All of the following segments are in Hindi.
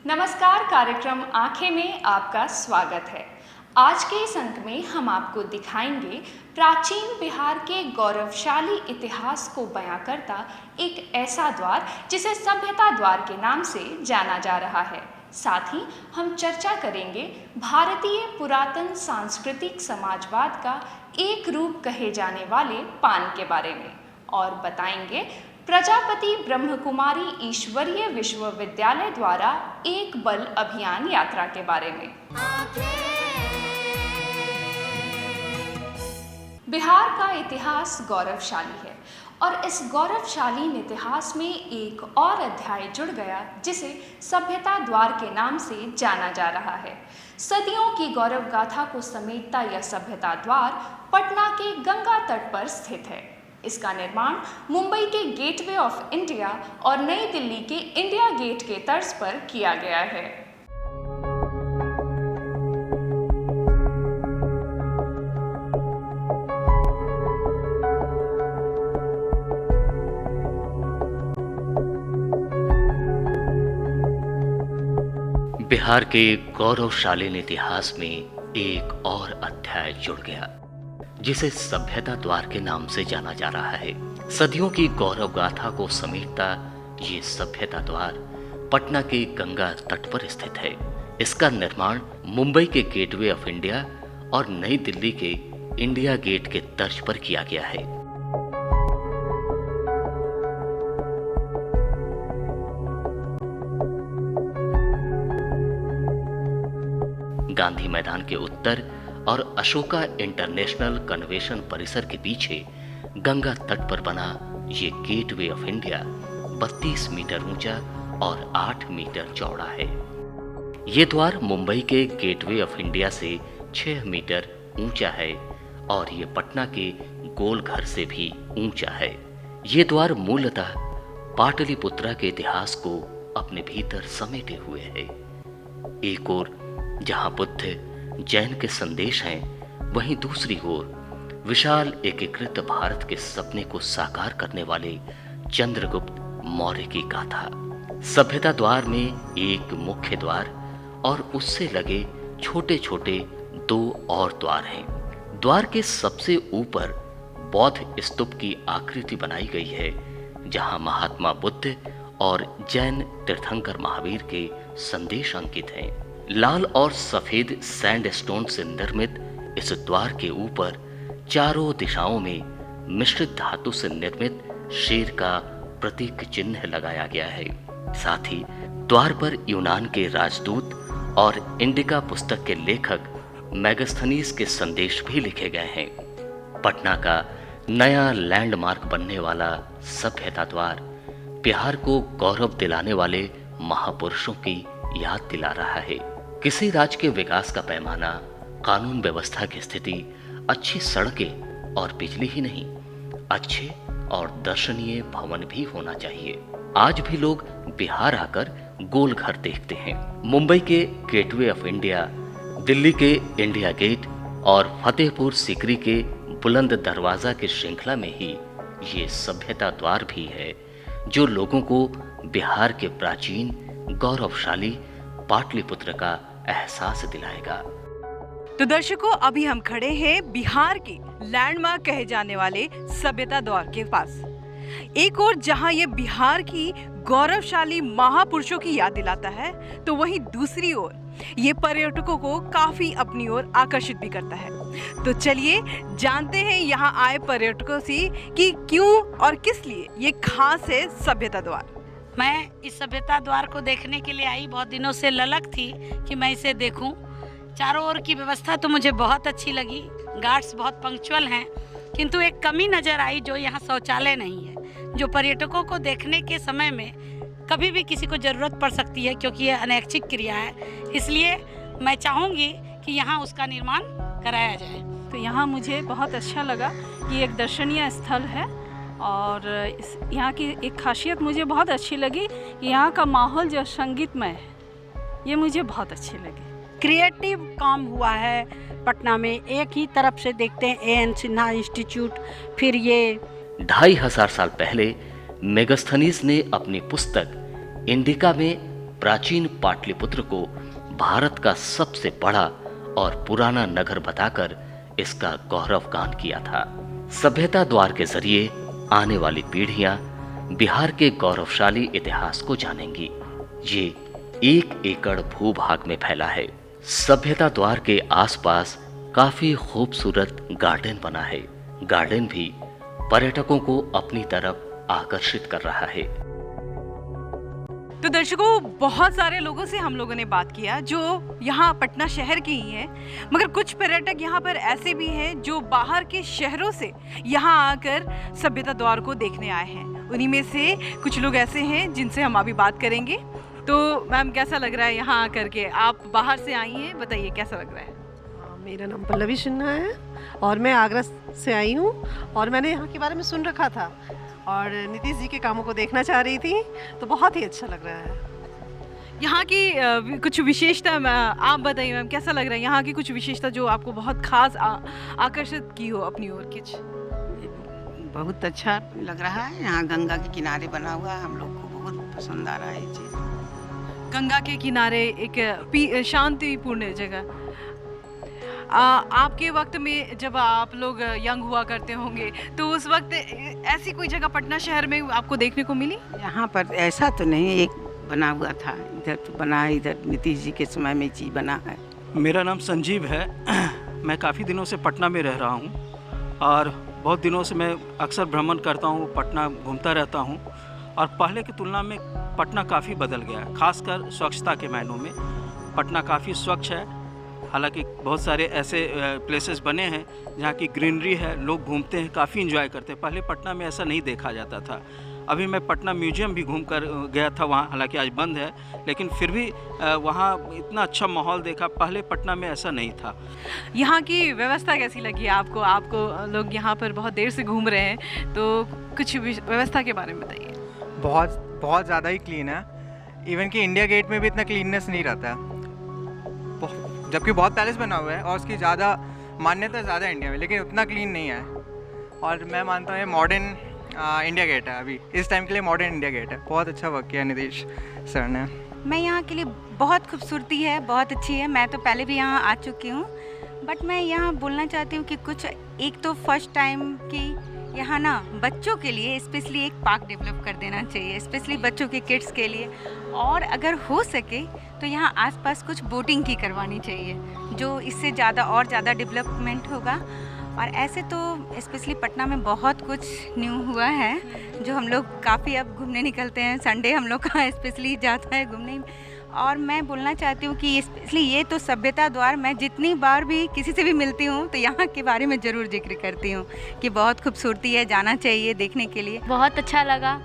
नमस्कार, कार्यक्रम आंखें में आपका स्वागत है। आज के इस अंक में हम आपको दिखाएंगे प्राचीन बिहार के गौरवशाली इतिहास को बयां करता एक ऐसा द्वार जिसे सभ्यता द्वार के नाम से जाना जा रहा है। साथ ही हम चर्चा करेंगे भारतीय पुरातन सांस्कृतिक समाजवाद का एक रूप कहे जाने वाले पान के बारे में और बताएंगे प्रजापति ब्रह्मकुमारी ईश्वरीय विश्वविद्यालय द्वारा एक बल अभियान यात्रा के बारे में। बिहार का इतिहास गौरवशाली है और इस गौरवशाली इतिहास में एक और अध्याय जुड़ गया जिसे सभ्यता द्वार के नाम से जाना जा रहा है। सदियों की गौरव गाथा को समेटता यह सभ्यता द्वार पटना के गंगा तट पर स्थित है। इसका निर्माण मुंबई के गेटवे ऑफ इंडिया और नई दिल्ली के इंडिया गेट के तर्ज पर किया गया है। बिहार के गौरवशाली इतिहास में एक और अध्याय जुड़ गया जिसे सभ्यता द्वार के नाम से जाना जा रहा है। सदियों की गौरव गाथा को समेटता ये सभ्यता द्वार पटना के गंगा तट पर स्थित है। इसका निर्माण मुंबई के गेटवे ऑफ इंडिया और नई दिल्ली के इंडिया गेट के तर्ज पर किया गया है। गांधी मैदान के उत्तर और अशोका इंटरनेशनल कन्वेंशन परिसर के पीछे गंगा तट पर बना ये गेटवे ऑफ इंडिया 32 मीटर ऊंचा और 8 मीटर चौड़ा है। ये द्वार मुंबई के गेटवे ऑफ इंडिया से 6 मीटर ऊंचा है और ये पटना के गोलघर से भी ऊंचा है। ये द्वार मूलतः पाटलिपुत्रा के इतिहास को अपने भीतर समेटे हुए है। एक ओर जहां बुद्ध जैन के संदेश हैं, वहीं दूसरी ओर विशाल एकीकृत भारत के सपने को साकार करने वाले चंद्रगुप्त मौर्य की गाथा। सभ्यता द्वार में एक मुख्य द्वार और उससे लगे छोटे छोटे 2 और द्वार हैं। द्वार के सबसे ऊपर बौद्ध स्तूप की आकृति बनाई गई है, जहां महात्मा बुद्ध और जैन तीर्थंकर महावीर के संदेश अंकित हैं। लाल और सफेद सैंडस्टोन से निर्मित इस द्वार के ऊपर चारों दिशाओं में मिश्रित धातु से निर्मित शेर का प्रतीक चिन्ह लगाया गया है। साथ ही द्वार पर यूनान के राजदूत और इंडिका पुस्तक के लेखक मेगास्थनीज के संदेश भी लिखे गए हैं। पटना का नया लैंडमार्क बनने वाला सभ्यता द्वार बिहार को गौरव दिलाने वाले महापुरुषों की याद दिला रहा है। किसी राज्य के विकास का पैमाना, कानून व्यवस्था की स्थिति, अच्छी सड़कें और बिजली ही नहीं, अच्छे और दर्शनीय भवन भी होना चाहिए। आज भी लोग बिहार आकर गोलघर देखते हैं। मुंबई के गेटवे ऑफ इंडिया, दिल्ली के इंडिया गेट और फतेहपुर सीकरी के बुलंद दरवाजा की श्रृंखला में ही ये सभ्यता द्वार भी है, जो लोगों को बिहार के प्राचीन गौरवशाली पाटलिपुत्र का एहसास दिलाएगा। तो दर्शकों, अभी हम खड़े हैं बिहार के लैंडमार्क कहे जाने वाले सभ्यता द्वार के पास। एक और जहां ये बिहार की गौरवशाली महापुरुषों की याद दिलाता है, तो वहीं दूसरी ओर ये पर्यटकों को काफी अपनी ओर आकर्षित भी करता है। तो चलिए जानते हैं यहाँ आए पर्यटकों से कि क्यों और किस लिए ये खास है सभ्यता द्वार। मैं इस सभ्यता द्वार को देखने के लिए आई, बहुत दिनों से ललक थी कि मैं इसे देखूं। चारों ओर की व्यवस्था तो मुझे बहुत अच्छी लगी, गार्ड्स बहुत पंक्चुअल हैं, किंतु एक कमी नज़र आई जो यहाँ शौचालय नहीं है, जो पर्यटकों को देखने के समय में कभी भी किसी को ज़रूरत पड़ सकती है, क्योंकि ये अनैच्छिक क्रिया है। इसलिए मैं चाहूँगी कि यहाँ उसका निर्माण कराया जाए। तो यहाँ मुझे बहुत अच्छा लगा कि एक दर्शनीय स्थल है और यहाँ की एक खासियत मुझे बहुत अच्छी लगी कि यहाँ का माहौल जो संगीतमय है, ये मुझे बहुत अच्छे लगे। क्रिएटिव काम हुआ है पटना में। एक ही तरफ से देखते हैं एएन सिन्हा इंस्टीट्यूट, फिर ये 2500 साल पहले मेगास्थनीज ने अपनी पुस्तक इंडिका में प्राचीन पाटलिपुत्र को भारत का सबसे बड़ा और पुराना नगर बताकर इसका गौरवगान किया था। सभ्यता द्वार के जरिए आने वाली पीढ़ियां बिहार के गौरवशाली इतिहास को जानेंगी। ये 1 एकड़ भूभाग में फैला है। सभ्यता द्वार के आसपास काफी खूबसूरत गार्डन बना है। गार्डन भी पर्यटकों को अपनी तरफ आकर्षित कर रहा है। तो दर्शकों, बहुत सारे लोगों से हम लोगों ने बात किया जो यहाँ पटना शहर के ही हैं, मगर कुछ पर्यटक यहाँ पर ऐसे भी हैं जो बाहर के शहरों से यहाँ आकर सभ्यता द्वार को देखने आए हैं। उन्हीं में से कुछ लोग ऐसे हैं जिनसे हम अभी बात करेंगे। तो मैम, कैसा लग रहा है यहाँ आकर के? आप बाहर से आई हैं, बताइए कैसा लग रहा है? मेरा नाम पल्लवी सिन्हा है और मैं आगरा से आई हूँ और मैंने यहाँ के बारे में सुन रखा था और नीतीश जी के कामों को देखना चाह रही थी, तो बहुत ही अच्छा लग रहा है। यहाँ की कुछ विशेषता आप बताइए मैम, कैसा लग रहा है यहाँ की कुछ विशेषता जो आपको बहुत खास आकर्षित की हो अपनी ओर? कुछ बहुत अच्छा लग रहा है। यहाँ गंगा के किनारे बना हुआ है, हम लोग को बहुत पसंद आ रहा है ये चीज़। गंगा के किनारे एक शांतिपूर्ण जगह। आपके वक्त में जब आप लोग यंग हुआ करते होंगे तो उस वक्त ऐसी कोई जगह पटना शहर में आपको देखने को मिली? यहाँ पर ऐसा तो नहीं, एक बना हुआ था, इधर तो बना है, इधर नीतीश जी के समय में चीज़ बना है। मेरा नाम संजीव है। मैं काफ़ी दिनों से पटना में रह रहा हूँ और बहुत दिनों से मैं अक्सर भ्रमण करता हूँ, पटना घूमता रहता हूँ और पहले की तुलना में पटना काफ़ी बदल गया है। खासकर स्वच्छता के मायनों में पटना काफ़ी स्वच्छ है। हालांकि बहुत सारे ऐसे प्लेसेस बने हैं जहाँ की ग्रीनरी है, लोग घूमते हैं, काफ़ी एंजॉय करते हैं। पहले पटना में ऐसा नहीं देखा जाता था। अभी मैं पटना म्यूजियम भी घूम कर गया था वहाँ, हालांकि आज बंद है, लेकिन फिर भी वहाँ इतना अच्छा माहौल देखा। पहले पटना में ऐसा नहीं था। यहाँ की व्यवस्था कैसी लगी आपको? लोग यहाँ पर बहुत देर से घूम रहे हैं, तो कुछ व्यवस्था के बारे में बताइए। बहुत ज़्यादा ही क्लीन है। इवन कि इंडिया गेट में भी इतना क्लीननेस नहीं रहता है, जबकि बहुत पैलेस बना हुआ है और उसकी ज़्यादा मान्यता ज़्यादा इंडिया में, लेकिन उतना क्लीन नहीं है। और मैं मानता हूँ ये मॉडर्न इंडिया गेट है, अभी इस टाइम के लिए मॉडर्न इंडिया गेट है। बहुत अच्छा वर्क किया नीतीश सर ने। मैं यहाँ के लिए बहुत खूबसूरती है, बहुत अच्छी है। मैं तो पहले भी यहाँ आ चुकी हूँ, बट मैं यहाँ बोलना चाहती हूँ कि कुछ एक तो फर्स्ट टाइम की यहाँ ना बच्चों के लिए स्पेशली एक पार्क डेवलप कर देना चाहिए, स्पेशली बच्चों के किड्स के लिए। और अगर हो सके तो यहाँ आसपास कुछ बोटिंग की करवानी चाहिए, जो इससे ज़्यादा और ज़्यादा डेवलपमेंट होगा। और ऐसे तो स्पेशली पटना में बहुत कुछ न्यू हुआ है, जो हम लोग काफ़ी अब घूमने निकलते हैं। संडे हम लोग का स्पेशली जाता है घूमने। और मैं बोलना चाहती हूँ कि स्पेशली ये तो सभ्यता द्वार, मैं जितनी बार भी किसी से भी मिलती हूँ तो यहाँ के बारे में ज़रूर जिक्र करती हूँ कि बहुत खूबसूरती है, जाना चाहिए देखने के लिए। बहुत अच्छा लगा।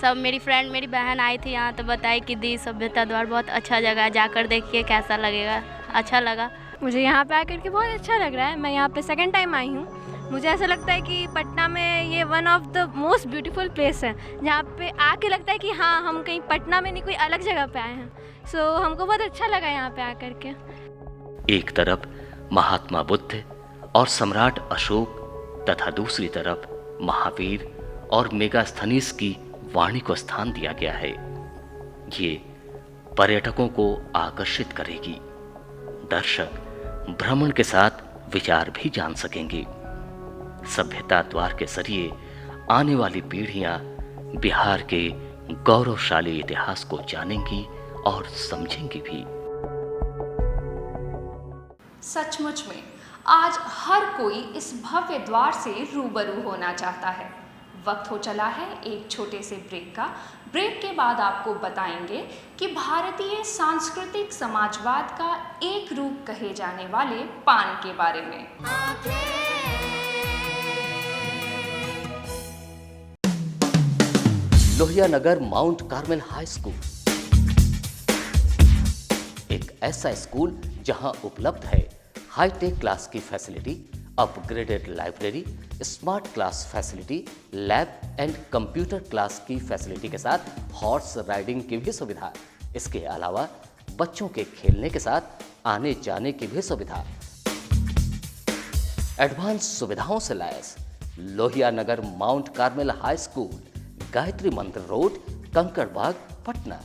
सब मेरी फ्रेंड, मेरी बहन आई थी यहाँ तो बताई कि दी सभ्यता द्वार बहुत अच्छा जगह है, जाकर देखिए कैसा लगेगा। अच्छा लगा। मुझे यहाँ पे आकर के बहुत अच्छा लग रहा है। मैं यहाँ पे सेकंड टाइम आई हूँ। मुझे ऐसा लगता है कि पटना में ये one of the most beautiful place है, जहाँ पे आके लगता है कि हाँ, हम कहीं पटना में नहीं, कोई अलग जगह पे आए हैं। सो हमको बहुत अच्छा लगा यहाँ पे आकर के। एक तरफ महात्मा बुद्ध और सम्राट अशोक तथा दूसरी तरफ महावीर और मेगास्थनीज की वाणी को स्थान दिया गया है। ये पर्यटकों को आकर्षित करेगी। दर्शक भ्रमण के साथ विचार भी जान सकेंगे। सभ्यता द्वार के जरिए आने वाली पीढ़ियां बिहार के गौरवशाली इतिहास को जानेंगी और समझेंगी भी। सचमुच में आज हर कोई इस भव्य द्वार से रूबरू होना चाहता है। वक्त हो चला है एक छोटे से ब्रेक का। ब्रेक के बाद आपको बताएंगे कि भारतीय सांस्कृतिक समाजवाद का एक रूप कहे जाने वाले पान के बारे में। Lohia Nagar Mount Carmel high school एक ऐसा स्कूल जहां उपलब्ध है हाईटेक क्लास की facility, upgraded library, smart class facility, lab and computer class की फैसिलिटी के साथ हॉर्स राइडिंग की भी सुविधा। इसके अलावा बच्चों के खेलने के साथ आने जाने की भी सुविधा। एडवांस सुविधाओं से लैस Lohia Nagar Mount Carmel high school, Gayatri Mandir road, Kankarbagh, Patna.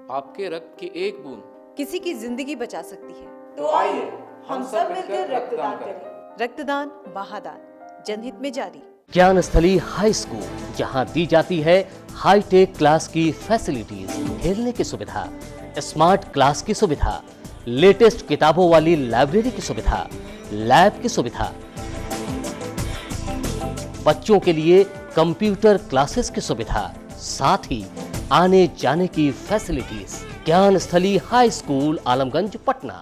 आपके रक्त की एक बूंद किसी की जिंदगी बचा सकती है। तो आइए हम सब मिलकर रक्तदान करें। रक्तदान महादान, जनहित में जारी। ज्ञानस्थली हाई स्कूल, जहां दी जाती है हाईटेक क्लास की फैसिलिटीज, खेलने की सुविधा, स्मार्ट क्लास की सुविधा, लेटेस्ट किताबों वाली लाइब्रेरी की सुविधा, लैब की सुविधा, बच्चों के लिए कंप्यूटर क्लासेस की सुविधा, साथ ही आने जाने की facilities. Gyansthali high school, Alamganj, Patna.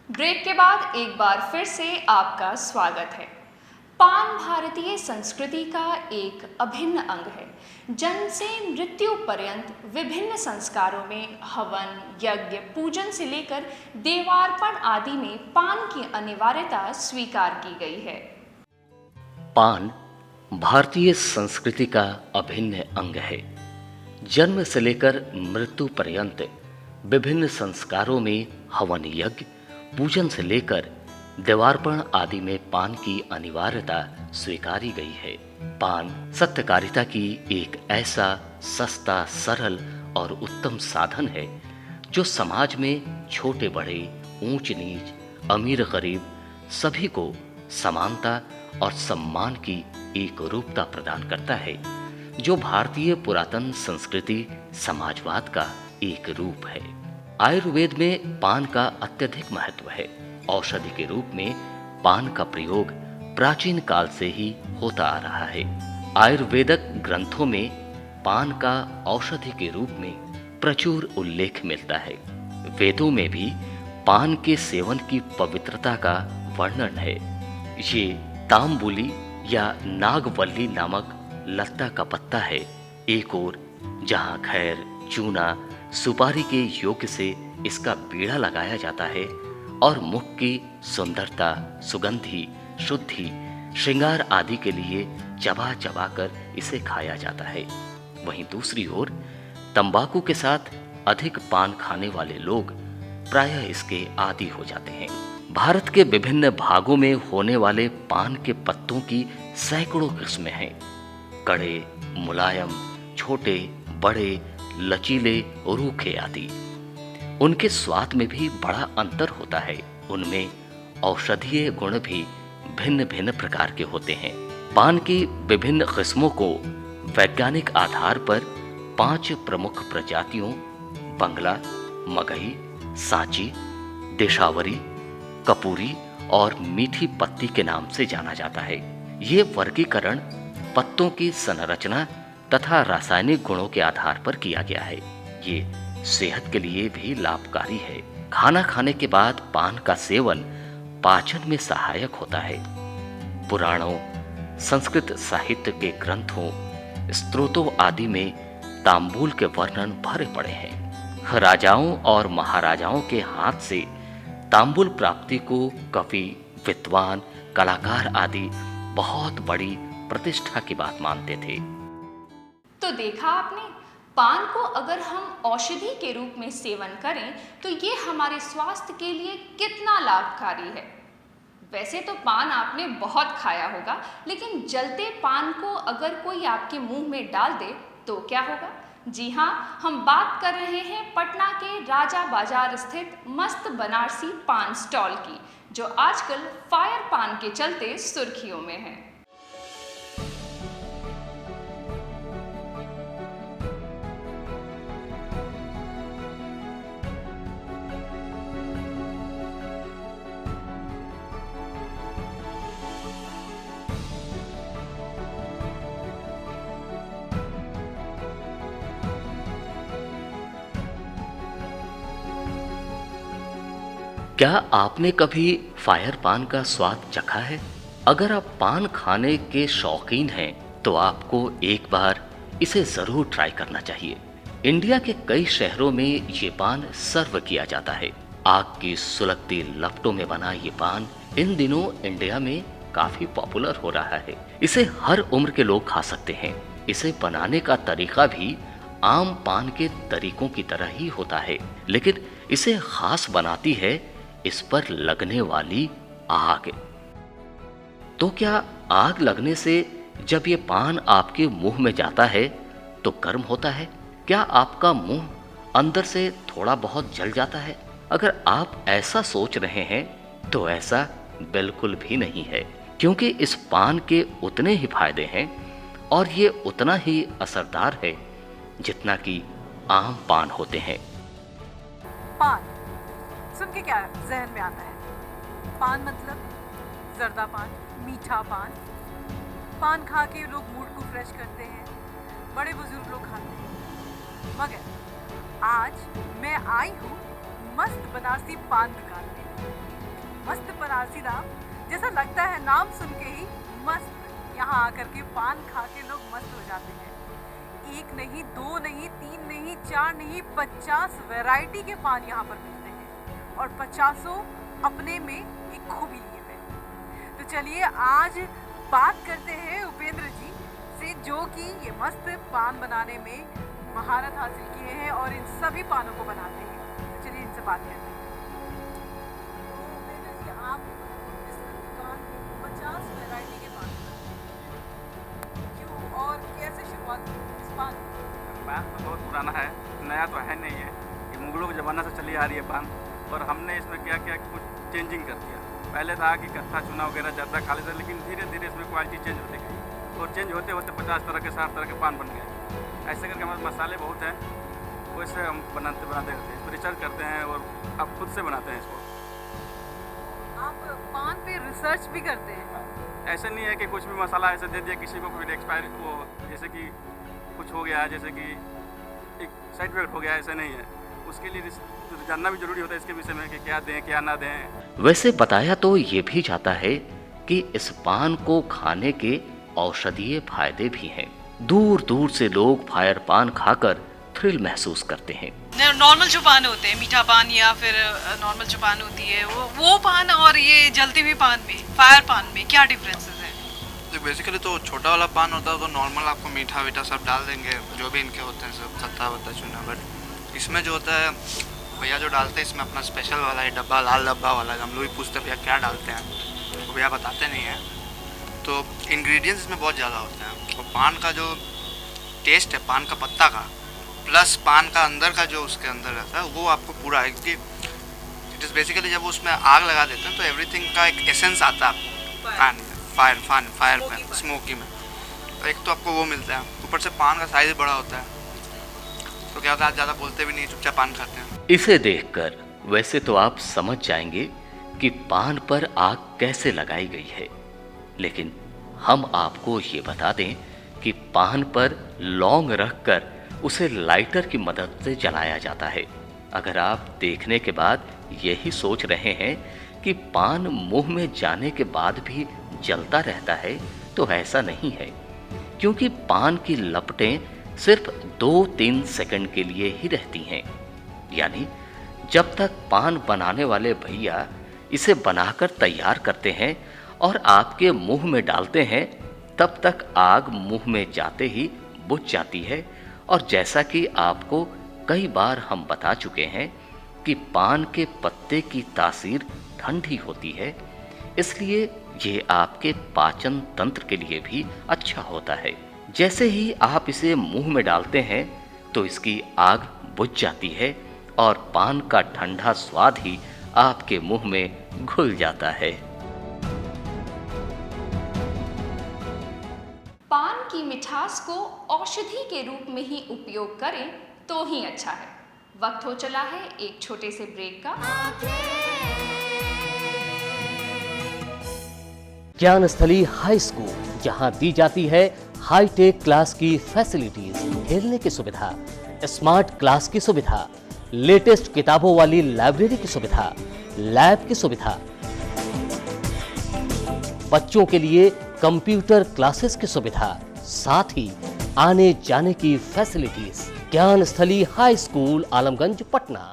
Break के बाद एक बार फिर से आपका स्वागत है। पान भारतीय संस्कृति का एक अभिन्न अंग है। जन्म से मृत्यु पर्यंत विभिन्न संस्कारों में हवन, यज्ञ, पूजन से लेकर देवार्पण आदि में पान की अनिवार्यता स्वीकार की गई है। पान भारतीय संस्कृति का अभिन्न अंग है। जन्म से लेकर मृत्यु पर्यंत विभिन्न संस्कारों में हवन, यज्ञ, पूजन से लेकर देवार्पण आदि में पान की अनिवार्यता स्वीकारी गई है। पान सत्यकारिता की एक ऐसा सस्ता, सरल और उत्तम साधन है जो समाज में छोटे बड़े, ऊंच नीच, अमीर गरीब सभी को समानता और सम्मान की एक रूपता प्रदान करता है, जो भारतीय पुरातन संस्कृति समाजवाद का एक रूप है। आयुर्वेद में पान का अत्यधिक महत्व है। औषधि के रूप में पान का प्रयोग प्राचीन काल से ही होता आ रहा है। आयुर्वेदक ग्रंथों में पान का औषधि के रूप में प्रचुर उल्लेख मिलता है। वेदों में भी पान के सेवन की पवित्रता का वर्णन है। ये तांबुली या नागवल्ली नामक लता का पत्ता है। एक ओर जहाँ खैर, चूना, सुपारी के योग से इसका बीड़ा लगाया जाता है और मुख की सुंदरता, सुगंधि, शुद्धि, श्रृंगार आदि के लिए चबा चबा कर इसे खाया जाता है। वहीं दूसरी ओर तंबाकू के साथ अधिक पान खाने वाले लोग प्रायः इसके आदी हो जाते हैं। भारत के विभिन्न भागों में होने वाले पान के पत्तों की सैकड़ों किस्में हैं। कड़े, मुलायम, छोटे, बड़े, लचीले, रूखे आदि। उनके स्वाद में भी बड़ा अंतर होता है। उनमें औषधीय गुण भी भिन्न भिन्न प्रकार के होते हैं। पान की विभिन्न किस्मों को वैज्ञानिक आधार पर 5 प्रमुख प्रजातियों बंगला, मगही, सांची, देशावरी, कपूरी और मीठी पत्ती के नाम से जाना जाता है। ये वर्गीकरण पत्तों की संरचना तथा रासायनिक गुणों के आधार पर किया गया है। ये सेहत के लिए भी लाभकारी है। खाना खाने के बाद पान का सेवन पाचन में सहायक होता है। पुराणों, संस्कृत साहित्य के ग्रंथों, स्तोत्रों आदि में तांबूल के वर्णन भरे पड़े हैं। राजाओं और महाराजाओं के हाथ से तांबूल प्राप्ति को कवि, विद्वान, कलाकार आदि बहुत बड़ी प्रतिष्ठा की बात मानते थे। तो देखा आपने, पान को अगर हम औषधि के रूप में सेवन करें तो ये हमारे स्वास्थ्य के लिए कितना लाभकारी है। वैसे तो पान आपने बहुत खाया होगा, लेकिन जलते पान को अगर कोई आपके मुंह में डाल दे तो क्या होगा? जी हाँ, हम बात कर रहे हैं पटना के राजा बाजार स्थित मस्त बनारसी पान स्टॉल की, जो आजकल फायर पान के चलते सुर्खियों में है। क्या आपने कभी फायर पान का स्वाद चखा है? अगर आप पान खाने के शौकीन हैं तो आपको एक बार इसे जरूर ट्राई करना चाहिए। इंडिया के कई शहरों में ये पान सर्व किया जाता है। आग की सुलगती लपटों में बना ये पान इन दिनों इंडिया में काफी पॉपुलर हो रहा है। इसे हर उम्र के लोग खा सकते हैं। इसे बनाने का तरीका भी आम पान के तरीकों की तरह ही होता है, लेकिन इसे खास बनाती है इस पर लगने वाली आग। तो क्या आग लगने से जब ये पान आपके मुंह में जाता है तो गर्म होता है? क्या आपका मुंह अंदर से थोड़ा बहुत जल जाता है? अगर आप ऐसा सोच रहे हैं तो ऐसा बिल्कुल भी नहीं है, क्योंकि इस पान के उतने ही फायदे हैं और ये उतना ही असरदार है जितना कि आम पान होते हैं। पान सुन के क्या जहन में आता है? पान मतलब जर्दा पान, मीठा पान। पान खा के लोग मूड को फ्रेश करते हैं, बड़े बुजुर्ग लोग खाते हैं। मगर आज मैं आई हूँ मस्त बनारसी पान दुकान में। मस्त बनारसी नाम जैसा लगता है, नाम सुन के ही मस्त। यहाँ आकर के पान खा के लोग मस्त हो जाते हैं। एक नहीं, दो नहीं, तीन नहीं, चार नहीं, 50 वैरायटी के पान यहाँ पर मिलते हैं और 50 अपने में एक खूबी लिए हुए। तो चलिए आज बात करते हैं उपेंद्र जी से, जो कि ये मस्त पान बनाने में महारत हासिल किए हैं और इन सभी पानों को बनाते हैं। तो चलिए इनसे बात करते हैं। तो उपेंद्र जी, आप इस दुकान में 50 वैरायटी के पान बनाते हैं, क्यों और कैसे शुरुआत की इस पान? पान तो बहुत पुराना है, नया तो है नहीं है। ये मुगलों के ज़माना से चली आ रही है पान, और हमने इसमें क्या क्या कुछ चेंजिंग कर दिया। पहले था कि कत्था चूना वगैरह ज़्यादा खा लेते, लेकिन धीरे धीरे इसमें क्वालिटी चेंज होती गई और चेंज होते होते 50 तरह के 60 तरह के पान बन गए। ऐसे करके हमारे मसाले बहुत हैं, वैसे हम बनाते रहते हैं, इस पर रिसर्च करते हैं और अब खुद से बनाते हैं इसको। आप पान पे रिसर्च भी करते हैं? ऐसे नहीं है कि कुछ भी मसाला ऐसे दे दिया किसी को, कोई एक्सपायरी वो जैसे कि कुछ हो गया, जैसे कि एक साइड इफेक्ट हो गया, ऐसा नहीं है। उसके लिए जानना भी जरूरी होता है इसके विषय में कि क्या दें क्या ना दें। वैसे बताया तो ये भी जाता है कि इस पान को खाने के औषधीय फायदे भी हैं। दूर दूर से लोग फायर पान खाकर थ्रिल महसूस करते हैं। नॉर्मल जो पान होते हैं, मीठा पान या फिर नॉर्मल जो पान होती है, वो पान और ये जलते हुए पान में, फायर पान में क्या डिफरेंसेस हैं? तो बेसिकली तो छोटा वाला पान होता है तो नॉर्मल आपको मीठा वीठा सब डाल देंगे, जो भी इनके होते हैं सब कत्था वत्ता चूना। बट इसमें जो होता है भैया जो डालते हैं इसमें अपना स्पेशल वाला है डब्बा, लाल डब्बा वाला। हम लोग भी पूछते हैं भैया क्या डालते हैं, तो भैया बताते नहीं हैं। तो इंग्रेडिएंट्स इसमें बहुत ज़्यादा होते हैं और पान का जो टेस्ट है पान का पत्ता का प्लस पान का अंदर का जो उसके अंदर रहता है वो आपको पूरा है। क्योंकि इट इज़ बेसिकली जब उसमें आग लगा देते हैं तो एवरीथिंग का एक एसेंस आता है आपको फायर पे, स्मोकी में। तो एक तो आपको वो मिलता है, ऊपर से पान का साइज बड़ा होता है, तो क्या होता है ज़्यादा बोलते भी नहीं, चुपचाप पान खाते हैं। इसे देखकर वैसे तो आप समझ जाएंगे कि पान पर आग कैसे लगाई गई है, लेकिन हम आपको ये बता दें कि पान पर लौंग रखकर उसे लाइटर की मदद से जलाया जाता है। अगर आप देखने के बाद यही सोच रहे हैं कि पान मुंह में जाने के बाद भी जलता रहता है, तो ऐसा नहीं है, क्योंकि पान की लपटें सिर्फ 2-3 सेकंड के लिए ही रहती हैं। यानी जब तक पान बनाने वाले भैया इसे बनाकर तैयार करते हैं और आपके मुंह में डालते हैं, तब तक आग मुंह में जाते ही बुझ जाती है। और जैसा कि आपको कई बार हम बता चुके हैं कि पान के पत्ते की तासीर ठंडी होती है, इसलिए ये आपके पाचन तंत्र के लिए भी अच्छा होता है। जैसे ही आप इसे मुंह में डालते हैं तो इसकी आग बुझ जाती है और पान का ठंडा स्वाद ही आपके मुंह में घुल जाता है। पान की मिठास को औषधि के रूप में ही उपयोग करें तो ही अच्छा है। वक्त हो चला है एक छोटे से ब्रेक का। ज्ञानस्थली हाई स्कूल, जहां दी जाती है हाईटेक क्लास की फैसिलिटीज, खेलने की सुविधा, स्मार्ट क्लास की सुविधा, लेटेस्ट किताबों वाली लाइब्रेरी की सुविधा, लैब की सुविधा, बच्चों के लिए कंप्यूटर क्लासेस की सुविधा, साथ ही आने जाने की facilities. Gyansthali high school, Alamganj, Patna.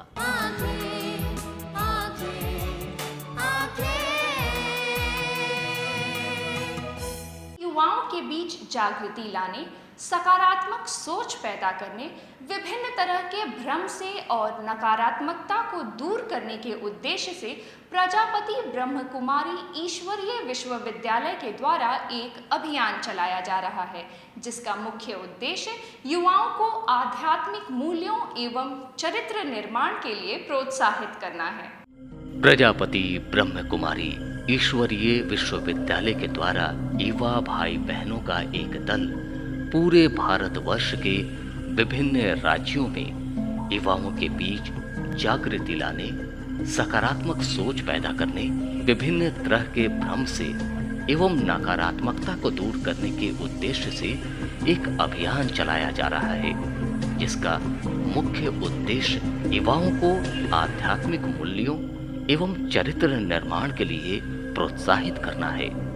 युवाओं के बीच जागृति लाने, सकारात्मक सोच पैदा करने, विभिन्न तरह के भ्रम से और नकारात्मकता को दूर करने के उद्देश्य से प्रजापति ब्रह्म कुमारी ईश्वरीय विश्वविद्यालय के द्वारा एक अभियान चलाया जा रहा है, जिसका मुख्य उद्देश्य युवाओं को आध्यात्मिक मूल्यों एवं चरित्र निर्माण के लिए प्रोत्साहित करना है। प्रजापति ब्रह्म कुमारी ईश्वरीय विश्वविद्यालय के द्वारा युवा भाई बहनों का एक दल पूरे भारतवर्ष के विभिन्न राज्यों में युवाओं के बीच जागृति लाने, सकारात्मक सोच पैदा करने, विभिन्न तरह के भ्रम से एवं नकारात्मकता को दूर करने के उद्देश्य से एक अभियान चलाया जा रहा है, जिसका मुख्य उद्देश्य युवाओं को आध्यात्मिक मूल्यों एवं चरित्र निर्माण के लिए प्रोत्साहित करना है।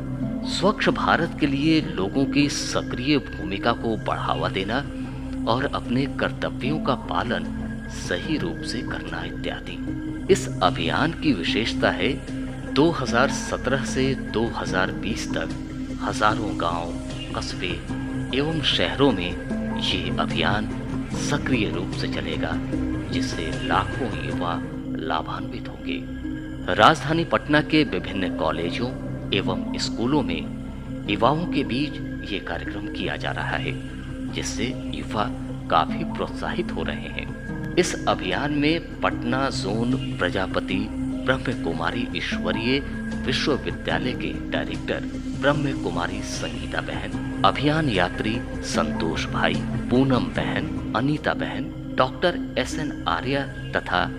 स्वच्छ भारत के लिए लोगों की सक्रिय भूमिका को बढ़ावा देना और अपने कर्तव्यों का पालन सही रूप से करना इत्यादि। इस अभियान की विशेषता है 2017 से 2020 तक हजारों गांव, कस्बे एवं शहरों में ये अभियान सक्रिय रूप से चलेगा, जिससे लाखों युवा लाभान्वित होंगे। राजधानी पटना के विभिन्न कॉलेजों एवं स्कूलों में युवाओं के बीच ये कार्यक्रम किया जा रहा है, जिससे युवा काफी प्रोत्साहित हो रहे हैं। इस अभियान में पटना जोन प्रजापति ब्रह्म कुमारी ईश्वरीय विश्वविद्यालय के डायरेक्टर ब्रह्म कुमारी संगीता बहन, अभियान यात्री संतोष भाई, पूनम बहन, अनीता बहन, डॉक्टर SN आर्या तथा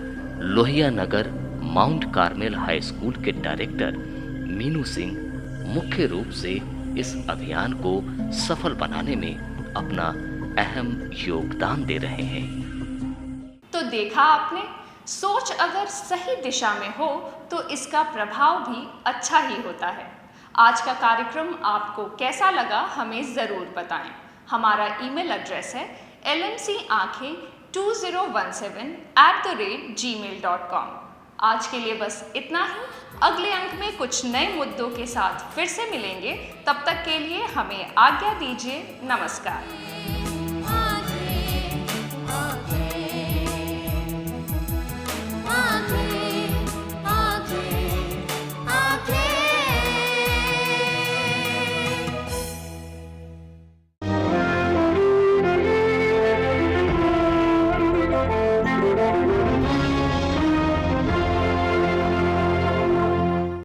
Lohia Nagar Mount Carmel high school के डायरेक्टर मीनू सिंह मुख्य रूप से इस अभियान को सफल बनाने में अपना अहम योगदान दे रहे हैं। तो देखा आपने, सोच अगर सही दिशा में हो तो इसका प्रभाव भी अच्छा ही होता है। आज का कार्यक्रम आपको कैसा लगा हमें ज़रूर बताएं। हमारा ईमेल एड्रेस है lmcankhe2017@gmail.com। आज के लिए बस इतना ही। अगले अंक में कुछ नए मुद्दों के साथ फिर से मिलेंगे। तब तक के लिए हमें आज्ञा दीजिए। नमस्कार।